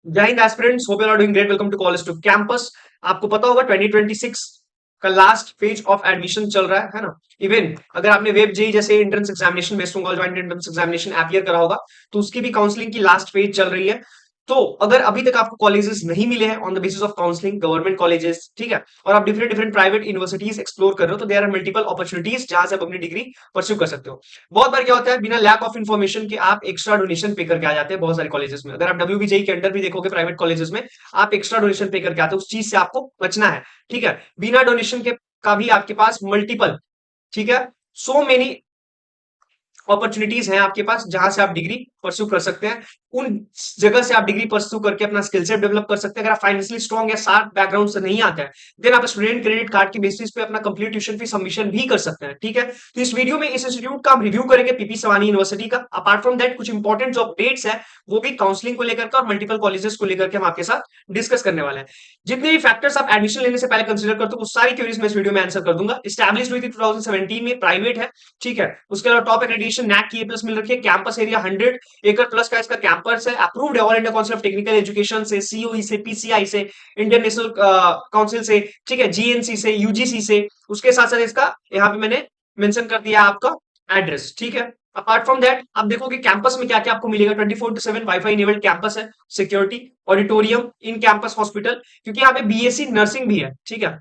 जय हिंद aspirants, hope you are doing great. Welcome to college to campus. आपको पता होगा 2026 का लास्ट फेज ऑफ एडमिशन चल रहा है ना। इवन अगर आपने वेब जेई जैसे entrance examination West Bengal joint entrance examination appear करा होगा तो उसकी भी काउंसलिंग की लास्ट फेज चल रही है। तो अगर अभी तक आपको कॉलेजेस नहीं मिले हैं on the basis of counselling government colleges, ठीक है, और आप different different private universities explore कर रहे हो, तो देयर आर मल्टीपल अपॉर्चुनिटीज जहां से आप अपनी डिग्री परस्यू कर सकते हो। बहुत बार क्या होता है, बिना लैक ऑफ इन्फॉर्मेशन के आप एक्स्ट्रा डोनेशन पे करके आ जाते हैं बहुत सारे कॉलेजेस में। अगर आप डब्ल्यूबीजेई के अंडर भी देखोगे प्राइवेट कॉलेजेस में, आप एक्स्ट्रा डोनेशन पे करके आते हो, उस चीज से आपको बचना है। ठीक है, बिना डोनेशन के का भी आपके पास मल्टीपल, ठीक है, सो मेनी अपॉर्चुनिटीज हैं आपके पास जहां से आप डिग्री परस्यू कर सकते हैं। उन जगह से आप डिग्री परस्यू करके अपना स्किल सेट डेवलप कर सकते हैं। अगर आप फाइनेंशियली स्ट्रॉन्ग या शार्प बैकग्राउंड से नहीं आता है, देन आप स्टूडेंट क्रेडिट कार्ड की बेसिस पे अपना कंप्लीट ट्यूशन फी सबमिशन भी कर सकते हैं। ठीक है, तो इस वीडियो में इस इंस्टीट्यूट का हम रिव्यू करेंगे, पीपी सवानी यूनिवर्सिटी का। अपार्ट फ्रॉम दैट कुछ इंपॉर्टेंट जो अपडेट्स है वो भी काउंसलिंग को लेकर और मल्टीपल कॉलेजेस को लेकर के हम आपके साथ डिस्कस करने वाले हैं। जितने भी फैक्टर्स आप एडमिशन लेने से पहले कंसिडर करते हो वो सारी क्वेरीज मैं इस वीडियो में आंसर कर दूंगा। स्टैब्लिश्ड हुई थी 2017 में, प्राइवेट है, ठीक है। उसके अलावा टॉप एक्रेडिटेशन नैक की ए+ मिल रखी है। कैंपस एरिया 100 एकड़ प्लस का इसका कैंपस है। अप्रूव्ड है all India council of technical education से, सीओई से, पीसीआई से, इंडियन नेशनल काउंसिल से, ठीक है, जीएनसी से, यूजीसी से। उसके साथ साथ इसका यहाँ पे मैंने मेंशन कर दिया आपका एड्रेस, ठीक है। अपार्ट फ्रॉम दैट आप देखोगे कैंपस में क्या क्या आपको मिलेगा। 24/7 वाईफाई इनेबल्ड कैंपस है, security, auditorium, in campus hospital, क्योंकि यहाँ पे बीएससी नर्सिंग भी है, ठीक है।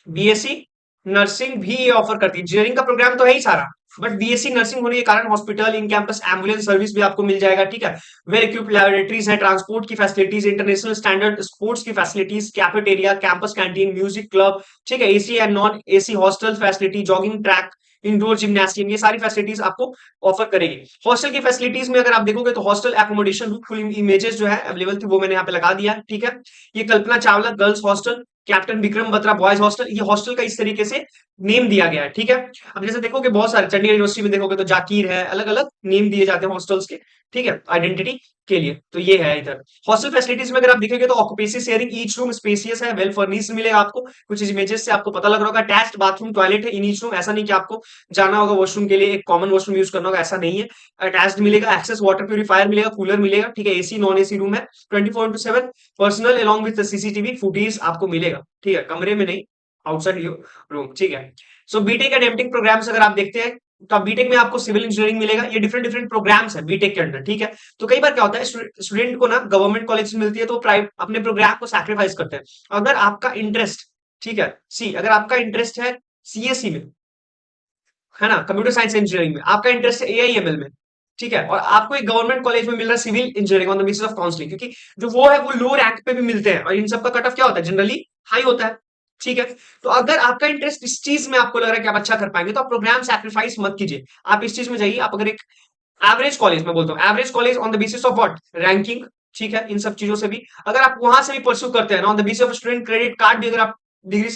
बीएससी नर्सिंग भी ये ऑफर करती है। इंजीनियरिंग का प्रोग्राम तो है ही सारा, बट बीएससी नर्सिंग होने के कारण hospital, in campus ambulance service भी आपको मिल जाएगा, ठीक है। वेल इक्विप्ड लैबोरेटरीज है, ट्रांसपोर्ट की फैसिलिटीज, इंटरनेशनल स्टैंडर्ड स्पोर्ट्स की facilities, cafeteria, campus canteen, music club, ठीक है, AC and non AC hostel facility, jogging track, indoor gymnasium, ये सारी फैसिलिटीज आपको ऑफर करेगी। हॉस्टल की फैसिलिटीज में अगर आप देखोगे तो हॉस्टल एकोमोडेशन फुल इमेजेस जो है अवेलेबल थी वो मैंने यहाँ पे लगा दिया है, ठीक है। ये Kalpana Chawla girls hostel, captain Vikram Batra boys hostel, ये हॉस्टल का इस तरीके से नेम दिया गया है, ठीक है। अब जैसे देखोगे बहुत सारे चंडीगढ़ यूनिवर्सिटी में देखोगे तो जाकिर है, अलग अलग नेम दिए जाते हैं हॉस्टल्स के, ठीक है, आइडेंटिटी के लिए। तो ये है इधर हॉस्टल फैसिलिटीज में अगर आप देखेंगे तो occupancy sharing, each room spacious है, वेल फर्निश्ड मिलेगा आपको। कुछ इमेजेस से आपको पता लग रहा होगा। अटैच्ड बाथरूम टॉयलेट है इन ईच रूम, ऐसा नहीं कि आपको जाना होगा वॉशरूम के लिए एक कॉमन वॉशरूम यूज करना होगा, ऐसा नहीं है। अटैच्ड मिलेगा, एक्सेस वाटर प्यूरिफायर मिलेगा, कूलर मिलेगा, ठीक है, एसी नॉन एसी रूम है, 24/7 personal along with CCTV footage आपको मिलेगा, ठीक है, कमरे में नहीं, आउटसाइड रूम, ठीक है। सो बीटेक एंड एमटेक प्रोग्राम्स अगर आप देखते हैं तो बीटेक में आपको सिविल इंजीनियरिंग मिलेगा। ये डिफरेंट डिफरेंट प्रोग्राम्स है बीटेक के अंदर, ठीक है। तो कई बार क्या होता है, स्टूडेंट को ना गवर्नमेंट कॉलेज से मिलती है तो प्राइवेट अपने प्रोग्राम को सैक्रिफाइस करते हैं। अगर आपका इंटरेस्ट, ठीक है, सी अगर आपका इंटरेस्ट है सीएससी में, है ना, कंप्यूटर साइंस इंजीनियरिंग में, आपका इंटरेस्ट है एआईएमएल में, ठीक है, और आपको एक गवर्नमेंट कॉलेज में मिल रहा है civil engineering on the basis of counselling, क्योंकि जो वो है वो लो रैंक पे भी मिलते हैं और इन सबका कट ऑफ क्या होता है, जनरली हाई होता है, ठीक है। तो अगर आपका इंटरेस्ट इस चीज में आपको लग रहा है कि आप अच्छा कर पाएंगे तो आप प्रोग्राम सैक्रिफाइस मत कीजिए। आप इस चीज में जाइए। आप अगर एक एवरेज कॉलेज में बोलता हूँ, average college on the basis of what, ranking, ठीक है, इन सब चीजों से भी अगर आप वहां से भी परस्यू करते हैं ना, on the basis of student credit card भी अगर आप डिग्री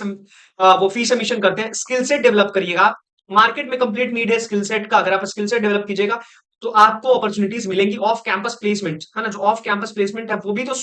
वो फी सबमिशन करते हैं, स्किल सेट डेवलप करिएगा। मार्केट में कंप्लीट नीड है स्किल सेट का, अगर आप स्किल सेट डेवलप कीजिएगा तो आपको अपॉर्चुनिटीज मिलेंगी। ऑफ कैंपस प्लेसमेंट है ना, जो ऑफ कैंपस प्लेसमेंट है वो भी तो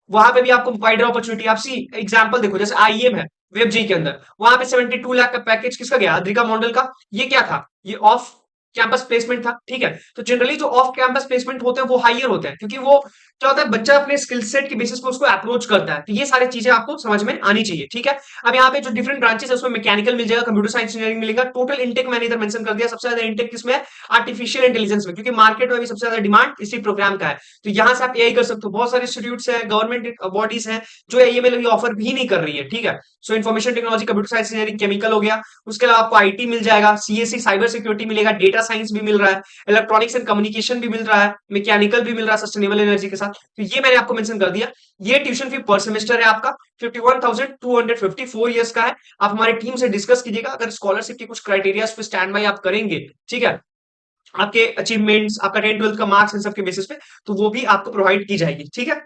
वहां पे भी आपको वाइडर अपॉर्चुनिटी। आप सी एग्जांपल देखो, जैसे आईएम है वेब जी के अंदर, वहां पे 72 लाख का पैकेज किसका गया, अद्रिका मॉडल का। ये क्या था, ये ऑफ कैंपस प्लेसमेंट था, ठीक है। तो जनरली जो ऑफ कैंपस प्लेसमेंट होते हैं वो हायर होते हैं, क्योंकि वो क्या होता है, बच्चा अपने स्किल सेट की बेसिस पे उसको अप्रोच करता है। तो ये सारी चीजें आपको समझ में आनी चाहिए, ठीक है। अब यहाँ पे जो डिफरेंट ब्रांचेस है उसमें मैकेनिकल मिल जाएगा, कंप्यूटर साइंस इंजीनियरिंग मिलेगा। टोटल इंटेक मैंने इधर मेंशन कर दिया। सबसे ज्यादा इंटेक किसमें है, आर्टिफिशियल इंटेलिजेंस में, क्योंकि मार्केट में भी सबसे ज्यादा डिमांड इसी प्रोग्राम का है। तो यहाँ से आप एआई कर सकते हो। बहुत सारे इंस्टीट्यूट्स है, गवर्नमेंट बॉडीज हैं जो एआईएमएल ऑफर भी नहीं कर रही है, ठीक है। So information technology, computer science engineering, chemical हो गया। उसके अलावा आपको आईटी मिल जाएगा, सीएससी साइबर सिक्योरिटी मिलेगा, डेटा साइंस भी मिल रहा है, इलेक्ट्रॉनिक्स एंड कम्युनिकेशन भी मिल रहा है, मैकेनिकल भी मिल रहा है सस्टेनेबल एनर्जी के साथ। तो ये मैंने आपको मेंशन कर दिया। ये ट्यूशन फी पर सेमेस्टर है आपका 51,250, 4 इयर्स का है। आप हमारी टीम से डिस्कस कीजिएगा। अगर स्कॉलरशिप की कुछ क्राइटेरिया पे स्टैंड बाय आप करेंगे, ठीक है, आपके अचीवमेंट्स, आपका 10th 12th का मार्क्स, इन सब के बेसिस पे, तो वो भी आपको प्रोवाइड की जाएगी, ठीक है।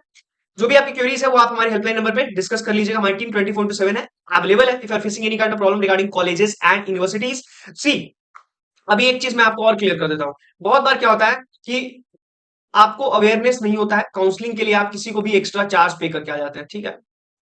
जो भी आपकी क्वेरीज है वो आप हमारे हेल्पलाइन नंबर पे डिस्कस कर लीजिएगा। हमारी टीम 24/7 है, अवेलेबल है if you are facing any kind of problem regarding colleges and universities. See अभी एक चीज मैं आपको और क्लियर कर देता हूँ। बहुत बार क्या होता है कि आपको अवेयरनेस नहीं होता है, काउंसलिंग के लिए आप किसी को भी एक्स्ट्रा चार्ज पे करके आ जाते हैं, ठीक है,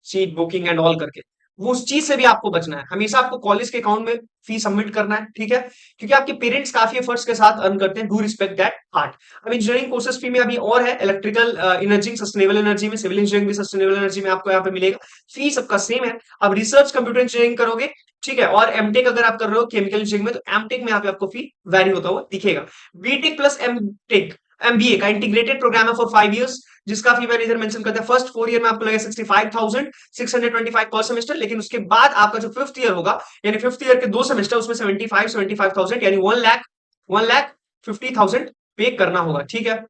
सीट बुकिंग एंड ऑल करके। वो उस चीज से भी आपको बचना है। हमेशा आपको कॉलेज के अकाउंट में फी सबमिट करना है, ठीक है, क्योंकि आपके पेरेंट्स काफी एफर्ट्स के साथ अर्न करते हैं। Do respect that part. अब इंजीनियरिंग कोर्सेज फी में अभी और है, इलेक्ट्रिकल एनर्जी, सस्टेनेबल एनर्जी में, सिविल इंजीनियरिंग भी सस्टेनेबल एनर्जी में आपको यहाँ पे मिलेगा। फी सबका सेम है। अब रिसर्च कंप्यूटर इंजीनियरिंग करोगे, ठीक है, और एमटेक अगर आप कर रहे हो केमिकल इंजीनियरिंग में, तो एमटेक में यहाँ पे आपको फी वैरी होता हुआ दिखेगा। बीटेक प्लस एमटेक एमबीए का इंटीग्रेटेड प्रोग्राम है फॉर 5 इयर्स, जिसका फी मैंने इधर मेंशन करता है। फर्स्ट 4 ईयर में आपको लगेगा 65,625 पर सेमेस्टर, लेकिन उसके बाद आपका जो फिफ्थ ईयर होगा, यानी फिफ्थ ईयर के 2 सेमेस्टर, उसमें 75,000 यानी 1,50,000 पे करना होगा, ठीक है,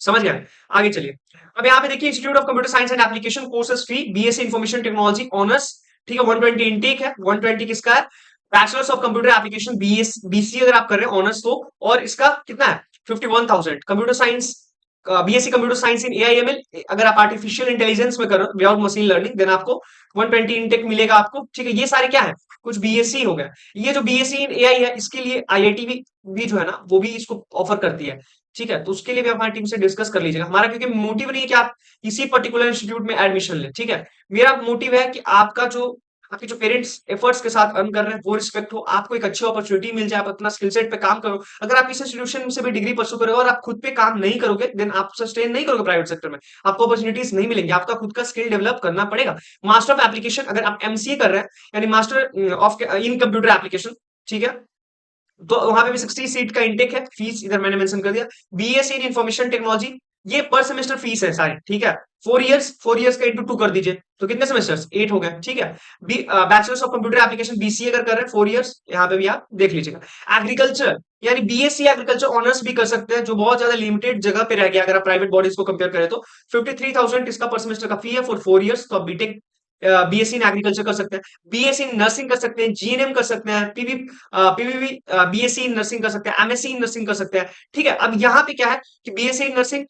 समझ गया। आगे चलिए। अब यहाँ पे देखिए, institute of computer science and application courses fee, BSc information technology honours, ठीक है, 120 इनटेक है। 120 किसका है? Bachelors of computer application BC अगर आप कर रहे हैं ऑनर्स तो, और इसका कितना है? 51,000। Computer science, BSc computer science in AIML, अगर आप आर्टिफिशियल इंटेलिजेंस में कर रहे हो विदाउट मशीन लर्निंग, देन आपको 120 इनटेक मिलेगा आपको, ठीक है। ये सारे क्या है? कुछ बीएससी हो गया। ये जो बीएससी इन एआई है, इसके लिए आईआईटी भी जो है ना, वो भी इसको ऑफर करती है, ठीक है। तो उसके लिए भी हमारी टीम से डिस्कस कर लीजिएगा। हमारा क्योंकि मोटिव नहीं है कि आप इसी पर्टिकुलर इंस्टीट्यूट में एडमिशन लें, ठीक है। मेरा मोटिव है कि आपके जो पेरेंट्स एफर्ट्स के साथ अर्न कर रहे हैं वो रिस्पेक्ट हो, आपको एक अच्छी अपॉर्चुनिटी मिल जाए, आप अपना स्किल सेट पे काम करो। अगर आप इस इंस्टीट्यूशन से भी डिग्री परस्यू करोगे और आप खुद पे काम नहीं करोगे, देन आप सस्टेन नहीं करोगे प्राइवेट सेक्टर में, आपको अपॉर्चुनिटीज नहीं मिलेंगी, आपका खुद का स्किल डेवलप करना पड़ेगा। मास्टर ऑफ एप्लीकेशन, अगर आप एमसीए कर रहे हैं, यानी master of in computer application, ठीक है, तो वहां पे भी 60 सीट का इंटेक है। फीस इधर मैंने मेंशन कर दिया। बीएससी इन इंफॉर्मेशन टेक्नोलॉजी, ये पर सेमेस्टर फीस है सारी, ठीक है। 4 इयर्स का इंटू 2 कर दीजिए, तो कितने सेमेस्टर्स? 8 हो गए, ठीक है। Bachelors of computer application BCA अगर कर रहे हैं 4 इयर्स, यहाँ पे भी आप देख लीजिएगा। एग्रीकल्चर, यानी बीएससी एग्रीकल्चर ऑनर्स भी कर सकते हैं, जो बहुत ज्यादा लिमिटेड जगह पे रह गया अगर आप प्राइवेट बॉडीज को कंपेयर करें तो। 53,000 इसका पर सेमेस्टर का फी है फॉर 4 इयर्स। तो आप बीटेक बीएससी इन एग्रीकल्चर कर सकते हैं, बीएससी इन नर्सिंग कर सकते हैं, जीएनएम कर सकते हैं, पीवीबी, बीएससी इन नर्सिंग कर सकते हैं, एमएससी इन नर्सिंग कर सकते हैं, ठीक है। अब यहाँ पे क्या है कि बीएससी इन नर्सिंग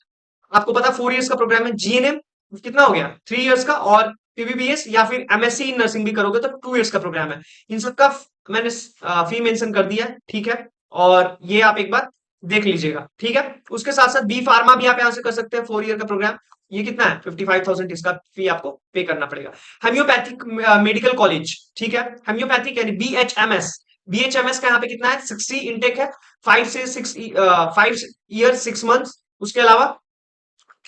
आपको पता 4 इयर्स का प्रोग्राम है, जीएनएम कितना हो गया? 3 इयर्स का, और पीवीबीएस या फिर एमएससी इन नर्सिंग भी करोगे तो 2 इयर्स का प्रोग्राम है। इन सबका मैंने फी मेंशन कर दिया है, ठीक है, और ये आप एक बार देख लीजिएगा, ठीक है। उसके साथ साथ बी फार्मा भी आप यहाँ से कर सकते हैं, 4 ईयर का प्रोग्राम। ये कितना है? 55,000 इसका फी आपको पे करना पड़ेगा। हेम्योपैथिक मेडिकल कॉलेज, ठीक है, हेम्योपैथिक यानी बीएचएमएस, बीएचएमएस का यहाँ पे कितना है? 60 इंटेक है, 5 ईयर 6 मंथ्स। उसके अलावा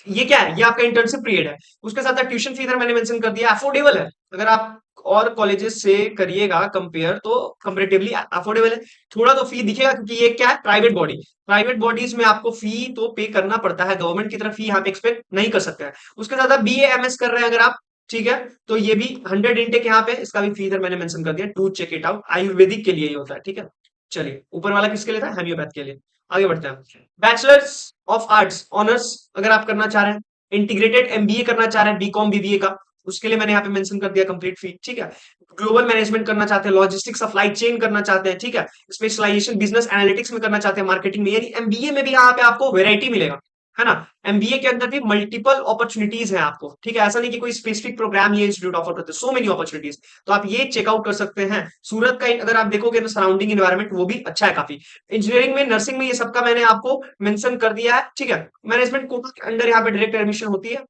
ये क्या है? ये आपका इंटर्नशिप पीरियड है। उसके साथ ट्यूशन फी इधर मैंने मेंशन कर दिया, अफोर्डेबल है। अगर आप और कॉलेजेस से करिएगा कंपेयर, तो कंपेरेटिवली अफोर्डेबल है। थोड़ा तो फी दिखेगा क्योंकि ये क्या है? प्राइवेट बॉडी, प्राइवेट बॉडीज में आपको फी तो पे करना पड़ता है, गवर्नमेंट की तरफ फी यहाँ पे एक्सपेक्ट नहीं कर सकते हैं। उसके साथ आप बीएएमएस कर रहे हैं अगर आप, ठीक है, तो ये भी 100 इंटेक यहाँ पे, इसका भी फी इधर मैंने मेंशन कर दिया। Do check it out, Ayurvedic के लिए ही होता है, ठीक है। चलिए, ऊपर वाला किसके लिए था? हेम्योपैथ के लिए। आगे बढ़ते हैं। बैचलर्स ऑफ आर्ट्स ऑनर्स अगर आप करना चाह रहे हैं, इंटीग्रेटेड एमबीए करना चाह रहे हैं, बीकॉम बीबीए का, उसके लिए मैंने यहाँ पे मेंशन कर दिया कंप्लीट फी, ठीक है। ग्लोबल मैनेजमेंट करना चाहते हैं, लॉजिस्टिक्स सप्लाई चेन करना चाहते हैं, ठीक है, स्पेशलाइजेशन बिजनेस एनालिटिक्स में करना चाहते हैं, मार्केटिंग में, यानी एमबीए में भी यहाँ पे आपको वेराइटी मिलेगा, है ना। एमबीए के अंदर भी मल्टीपल अपॉर्चुनिटीज है आपको, ठीक है। ऐसा नहीं कि कोई स्पेसिफिक प्रोग्राम ये इंस्टीट्यूट ऑफर करते हैं, सो मेनी अपॉर्चुनिटीज। तो आप ये चेकआउट कर सकते हैं। सूरत का अगर आप देखोगे तो सराउंडिंग इन्वायरमेंट वो भी अच्छा है काफी। इंजीनियरिंग में, नर्सिंग में, ये सबका मैंने आपको मेंशन कर दिया है, ठीक है। मैनेजमेंट कोटा के अंडर यहाँ पे डायरेक्ट एडमिशन होती है,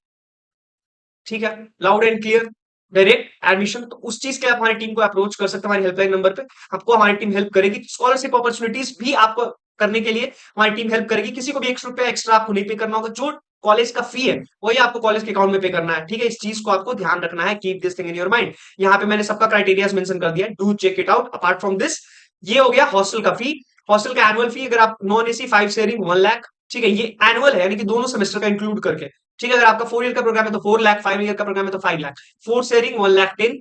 ठीक है, loud and clear, direct admission. तो उस चीज के लिए आप हमारी टीम को अप्रोच कर सकते हैं, हमारी हेल्पलाइन नंबर पे। आपको हमारी टीम हेल्प करेगी। स्कॉलरशिप अपॉर्चुनिटीज भी आपको करने के लिए हमारी टीम हेल्प करेगी। किसी को भी 1 रुपया एक्स्ट्रा आपको नहीं पे करना होगा। जो कॉलेज का फी है वही आपको कॉलेज के अकाउंट में पे करना है, ठीक है। इस चीज को आपको ध्यान रखना है। Keep this thing in your mind. यहाँ पे मैंने सबका क्राइटेरिया मेंशन कर दिया है, do check it out. Apart from this, ये हो गया हॉस्टल का फी। हॉस्टल का एनुअल फी, अगर आप नॉन एसी 5 शेयरिंग 1 लाख, ठीक है, ये एनुअल है, यानी कि दोनों सेमेस्टर का इंक्लूड करके, ठीक है। अगर आपका 4 ईयर का प्रोग्राम है तो 4 लाख, 5 ईयर का प्रोग्राम है तो 5 लाख। 4 शेयरिंग 1 लाख 10,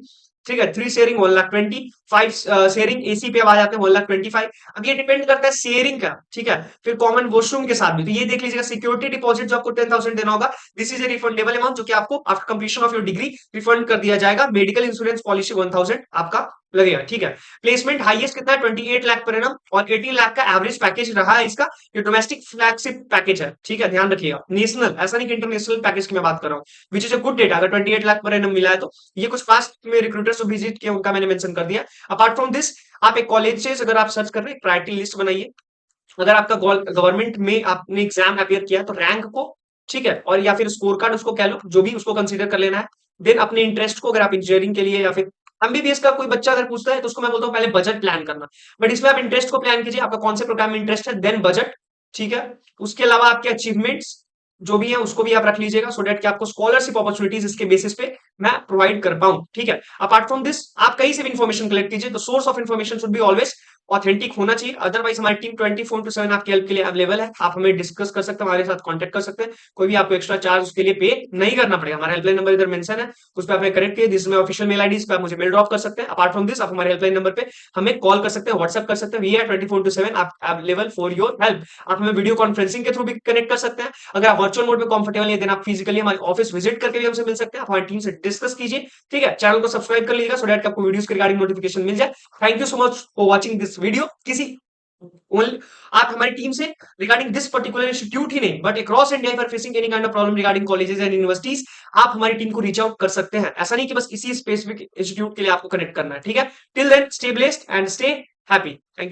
ठीक है। 3 शेयरिंग 1 लाख 20, 5 शेयरिंग एसी पे आ जाते हैं 1 लाख 25। अब ये डिपेंड करता है शेयरिंग का, ठीक है। फिर कॉमन वॉशरूम के साथ भी, तो ये देख लीजिएगा। सिक्योरिटी डिपॉजिट जो आपको 10,000 देना होगा, this is a refundable amount, जो कि आपको after completion of your degree refund कर दिया जाएगा। मेडिकल इंश्योरेंस पॉलिसी 1,000 आपका लगेगा, ठीक है। प्लेसमेंट हाईएस्ट कितना है? 28 लाख पर एनम, और 18 लाख का एवरेज पैकेज रहा है इसका। ये डोमेस्टिक फ्लैगशिप पैकेज है, ठीक है, ध्यान रखिएगा। नेशनल, ऐसा नहीं कि इंटरनेशनल पैकेज की मैं बात कर रहा हूँ, which is a good data. अगर 28 लाख पर एनम मिला है तो ये कुछ पास्ट में रिक्रूटर्स जो विजिट किए उनका मैंने मेंशन कर दिया। अपार्ट फ्रॉम दिस, आप एक कॉलेज से अगर आप सर्च कर रहे हैं, प्रायोरिटी लिस्ट बनाइए। अगर आपका गवर्नमेंट में आपने एग्जाम अपियर किया तो रैंक को, ठीक है, और या फिर स्कोर कार्ड उसको कह लो, जो भी उसको कंसीडर कर लेना है। देन अपने इंटरेस्ट को, अगर आप इंजीनियरिंग के लिए या फिर एमबीबीएस का कोई बच्चा अगर पूछता है तो उसको मैं बोलता हूँ पहले बजट प्लान करना, बट इसमें आप इंटरेस्ट को प्लान कीजिए, आपका कौन से प्रोग्राम में इंटरेस्ट है, देन बजट। ठीक है, उसके अलावा आपके अचीवमेंट्स जो भी है उसको भी आप रख लीजिएगा, सो डेट कि आपको स्कॉलरशिप अपॉर्चुनिटीज इसके बेसिस पे मैं प्रोवाइड कर पाऊं। ठीक है, अपार्ट फ्रॉम दिस आप कहीं से भी इन्फॉर्मेशन कलेक्ट कीजिए, तो source of information should be always authentic होना चाहिए, अदरवाइज हमारी टीम 24/7 आपकी हेल्प के लिए अवेलेबल है, आप हमें डिस्कस कर सकते हैं, हमारे साथ कांटेक्ट कर सकते हैं, कोई भी आपको एक्स्ट्रा चार्ज उसके लिए पे नहीं करना पड़ेगा। हमारा हेल्पलाइन नंबर इधर मेंशन है, उस पर आपने करेक्ट किया, this is my official mail ID, इस पे आप मुझे मेल ड्रॉप कर सकते हैं। अपार्ट फ्रॉम दिस आप हमारे हेल्पलाइन नंबर पे हमें कॉल कर सकते हैं, व्हाट्सएप कर सकते हैं, वी आर 24/7 आप अवेलेबल फॉर योर हेल्प। आप हमें वीडियो कॉन्फ्रेंसिंग के थ्रू भी कनेक्ट कर सकते हैं, अगर आप वर्चुअल मोड में कंफर्टेबल नहीं है, देन आप फिजिकली हमारे ऑफिस विजिट करके भी हमसे मिल सकते हैं, आप हमारी टीम से डिस्कस कीजिए। ठीक है, चैनल को सब्सक्राइब कर लीजिएगा, सो दैट आपको वीडियोस के रिगार्डिंग नोटिफिकेशन मिल जाए। Thank you so much for watching this video. किसी आप हमारी टीम से रिगार्डिंग दिस पर्टिकुलर इंस्टीट्यूट ही नहीं but across India for facing any kind of problem regarding colleges and universities, आप हमारी टीम को रीच आउट कर सकते हैं। ऐसा नहीं कि बस इसी स्पेसिफिक इंस्टीट्यूट के लिए आपको कनेक्ट करना है। ठीक है, till then stay blessed and stay happy. Thank